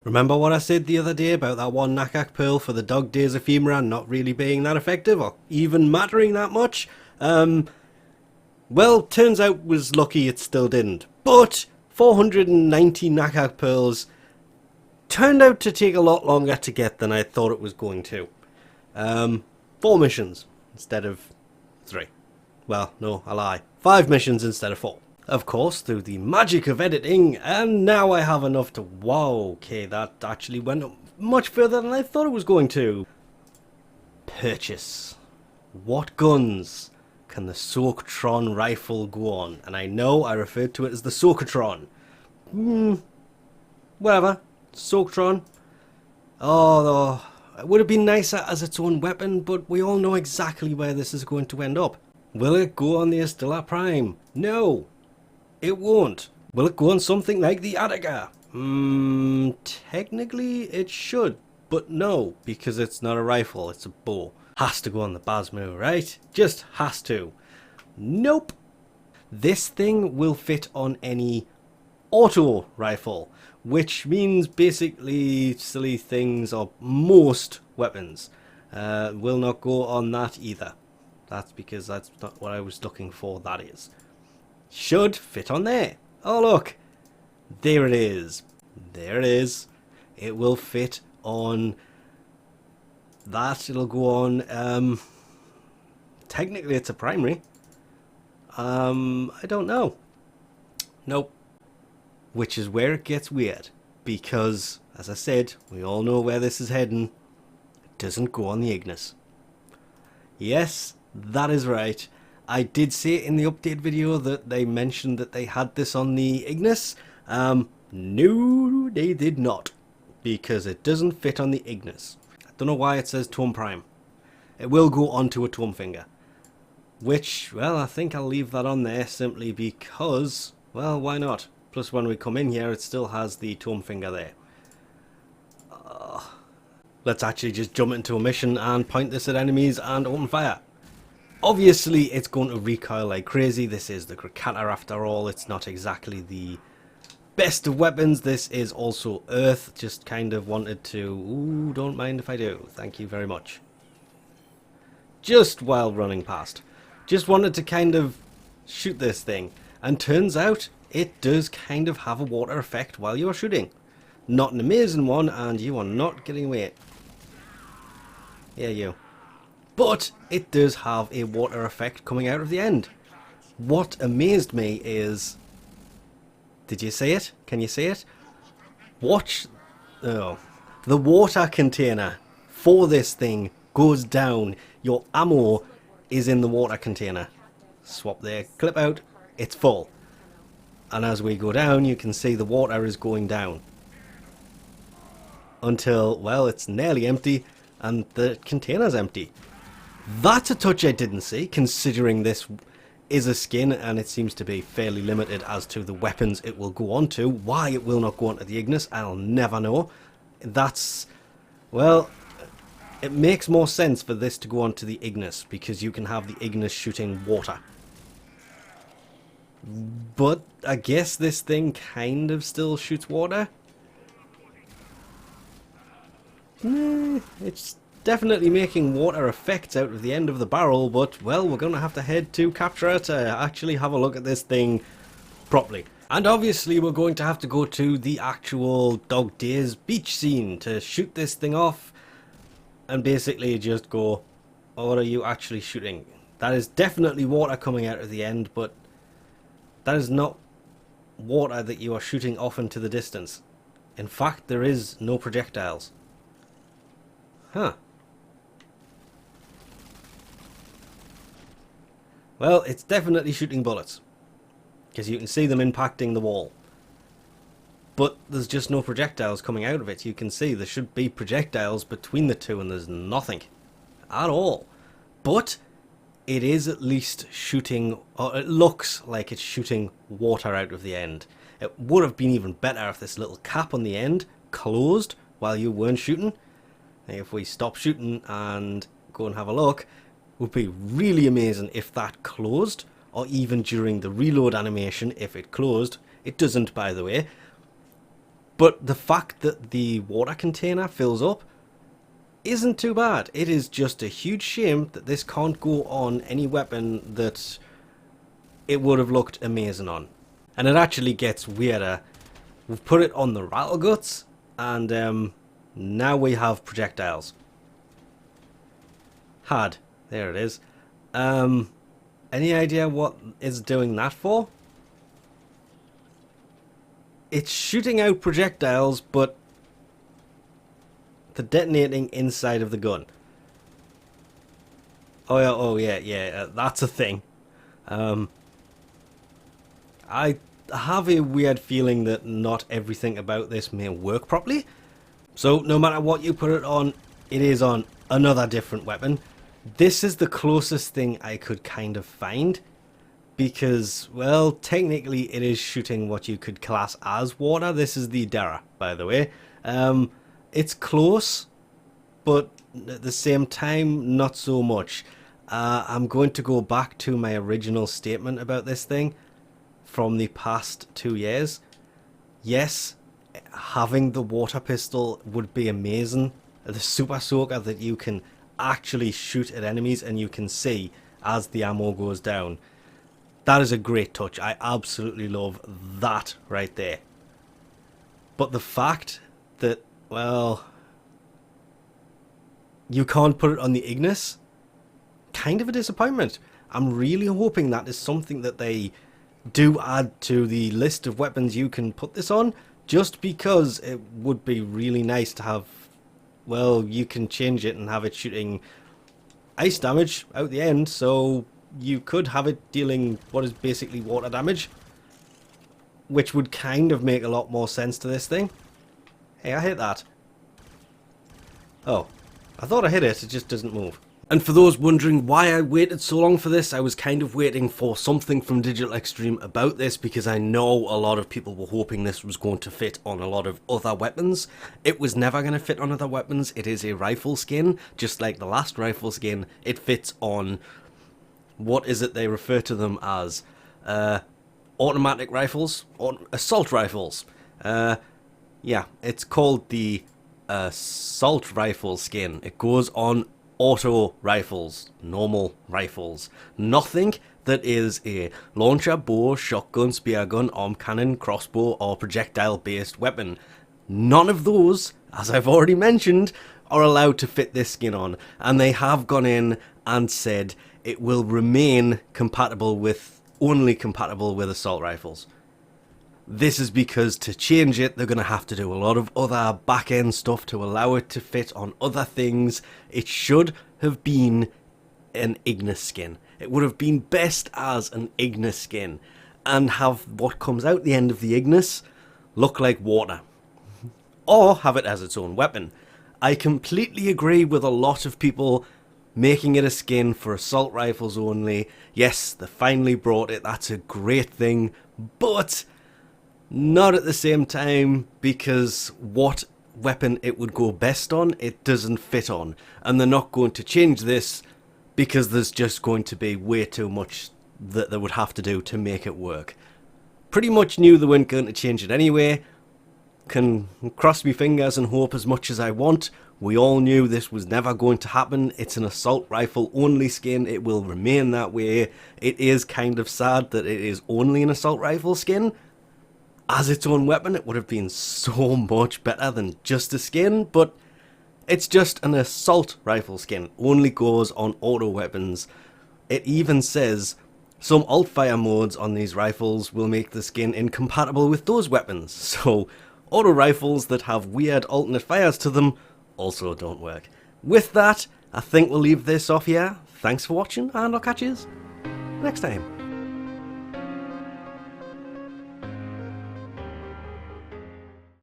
Remember what I said the other day about that one Nakak Pearl for the Dog Days ephemera not really being that effective or even mattering that much? Well, turns out was lucky it still didn't. But 490 Nakak Pearls turned out to take a lot longer to get than I thought it was going to. 4 missions instead of 3. Well, no, I lie. 5 missions instead of 4. Of course, through the magic of editing, and now I have enough to... Wow, okay, that actually went much further than I thought it was going to. Purchase. What guns can the Soaktron rifle go on? And I know I referred to it as the Soaktron. Whatever. Soaktron. Oh, it would have been nicer as its own weapon, but we all know exactly where this is going to end up. Will it go on the Astilla Prime? No. It won't. Will it go on something like the Attica? Technically it should, but no, because it's not a rifle, it's a bow. Has to go on the Basmu, right? Just has to. Nope. This thing will fit on any auto rifle, which means basically silly things or most weapons will not go on that either. That's because that's not what I was looking for, that is. Should fit on there. Oh look, there it is. There it is. It will fit on that. It'll go on. Technically, it's a primary. I don't know. Nope. Which is where it gets weird, because, as I said, we all know where this is heading. It doesn't go on the Ignis. Yes, that is right. I did say in the update video that they mentioned that they had this on the Ignis. No, they did not, because it doesn't fit on the Ignis. I don't know why it says Tome Prime. It will go onto a Tome Finger, which, well, I think I'll leave that on there simply because, well, why not? Plus, when we come in here, it still has the Tome Finger there. Let's actually just jump into a mission and point this at enemies and open fire. Obviously, it's going to recoil like crazy. This is the Krakata after all. It's not exactly the best of weapons. This is also Earth. Just kind of wanted to... Ooh, don't mind if I do. Thank you very much. Just while running past. Just wanted to kind of shoot this thing. And turns out, it does kind of have a water effect while you're shooting. Not an amazing one, and you are not getting away. Yeah, you. But it does have a water effect coming out of the end. What amazed me is... Did you see it? Can you see it? Watch... Oh. The water container for this thing goes down. Your ammo is in the water container. Swap there. Clip out. It's full. And as we go down, you can see the water is going down. Until, well, it's nearly empty and the container's empty. That's a touch I didn't see, considering this is a skin and it seems to be fairly limited as to the weapons it will go on to. Why it will not go onto the Ignis, I'll never know. That's, well, it makes more sense for this to go onto the Ignis, because you can have the Ignis shooting water. But I guess this thing kind of still shoots water. It's definitely making water effects out of the end of the barrel, but, well, we're going to have to head to Capture to actually have a look at this thing properly. And obviously we're going to have to go to the actual Dog Days beach scene to shoot this thing off and basically just go, oh, what are you actually shooting? That is definitely water coming out of the end, but that is not water that you are shooting off into the distance. In fact, there is no projectiles. Huh. Well, it's definitely shooting bullets, because you can see them impacting the wall. But there's just no projectiles coming out of it. You can see there should be projectiles between the two, and there's nothing at all. But it is at least shooting, or it looks like it's shooting water out of the end. It would have been even better if this little cap on the end closed while you weren't shooting. If we stop shooting and go and have a look, it would be really amazing if that closed, or even during the reload animation if it closed. It doesn't, by the way. But the fact that the water container fills up isn't too bad. It is just a huge shame that this can't go on any weapon that it would have looked amazing on. And it actually gets weirder. We've put it on the rattle guts, and now we have projectiles. There it is. Any idea what it's doing that for? It's shooting out projectiles, but they're detonating inside of the gun. Oh yeah, that's a thing. I have a weird feeling that not everything about this may work properly. So no matter what you put it on, it is on another different weapon. This is the closest thing I could kind of find, because, well, technically it is shooting what you could class as water. This is the Dara, by the way. It's close, but at the same time, not so much. I'm going to go back to my original statement about this thing from the past 2 years. Yes, having the water pistol would be amazing. The super soaker that you can actually shoot at enemies and you can see as the ammo goes down. That is a great touch. I absolutely love that right there. But the fact that, well, you can't put it on the Ignis, kind of a disappointment. I'm really hoping that is something that they do add to the list of weapons you can put this on, just because it would be really nice to have, well, you can change it and have it shooting ice damage out the end, so you could have it dealing what is basically water damage, which would kind of make a lot more sense to this thing. Hey, I hit that. Oh, I thought I hit it, it just doesn't move. And for those wondering why I waited so long for this, I was kind of waiting for something from Digital Extreme about this, because I know a lot of people were hoping this was going to fit on a lot of other weapons. It was never going to fit on other weapons. It is a rifle skin, just like the last rifle skin. It fits on, what is it they refer to them as? Automatic rifles? Or assault rifles. Yeah, it's called the assault rifle skin. It goes on auto rifles, normal rifles. Nothing that is a launcher, bow, shotgun, spear gun, arm cannon, crossbow, or projectile based weapon. None of those, as I've already mentioned, are allowed to fit this skin on, and they have gone in and said it will remain compatible with, only compatible with assault rifles. This is because to change it, they're going to have to do a lot of other back-end stuff to allow it to fit on other things. It should have been an Ignis skin. It would have been best as an Ignis skin, and have what comes out the end of the Ignis look like water. Or have it as its own weapon. I completely agree with a lot of people making it a skin for assault rifles only. Yes, they finally brought it, that's a great thing, but not at the same time, because what weapon it would go best on, it doesn't fit on. And they're not going to change this because there's just going to be way too much that they would have to do to make it work. Pretty much knew they weren't going to change it anyway. Can cross my fingers and hope as much as I want. We all knew this was never going to happen. It's an assault rifle only skin. It will remain that way. It is kind of sad that it is only an assault rifle skin. As its own weapon, it would have been so much better than just a skin, but it's just an assault rifle skin. Only goes on auto weapons. It even says some alt-fire modes on these rifles will make the skin incompatible with those weapons. So auto rifles that have weird alternate fires to them also don't work. With that, I think we'll leave this off here. Thanks for watching, and I'll catch you next time.